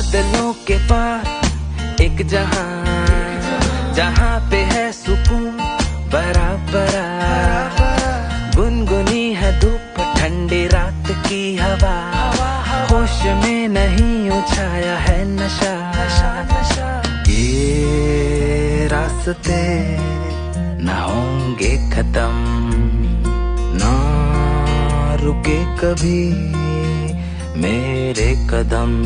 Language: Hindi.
बादलों के पार एक जहां, जहां पे है सुकून बराबर। गुनगुनी है धूप, ठंडी रात की हवा, होश में नहीं छाया है नशा। ये रास्ते न होंगे खत्म, ना रुके कभी मेरे कदम।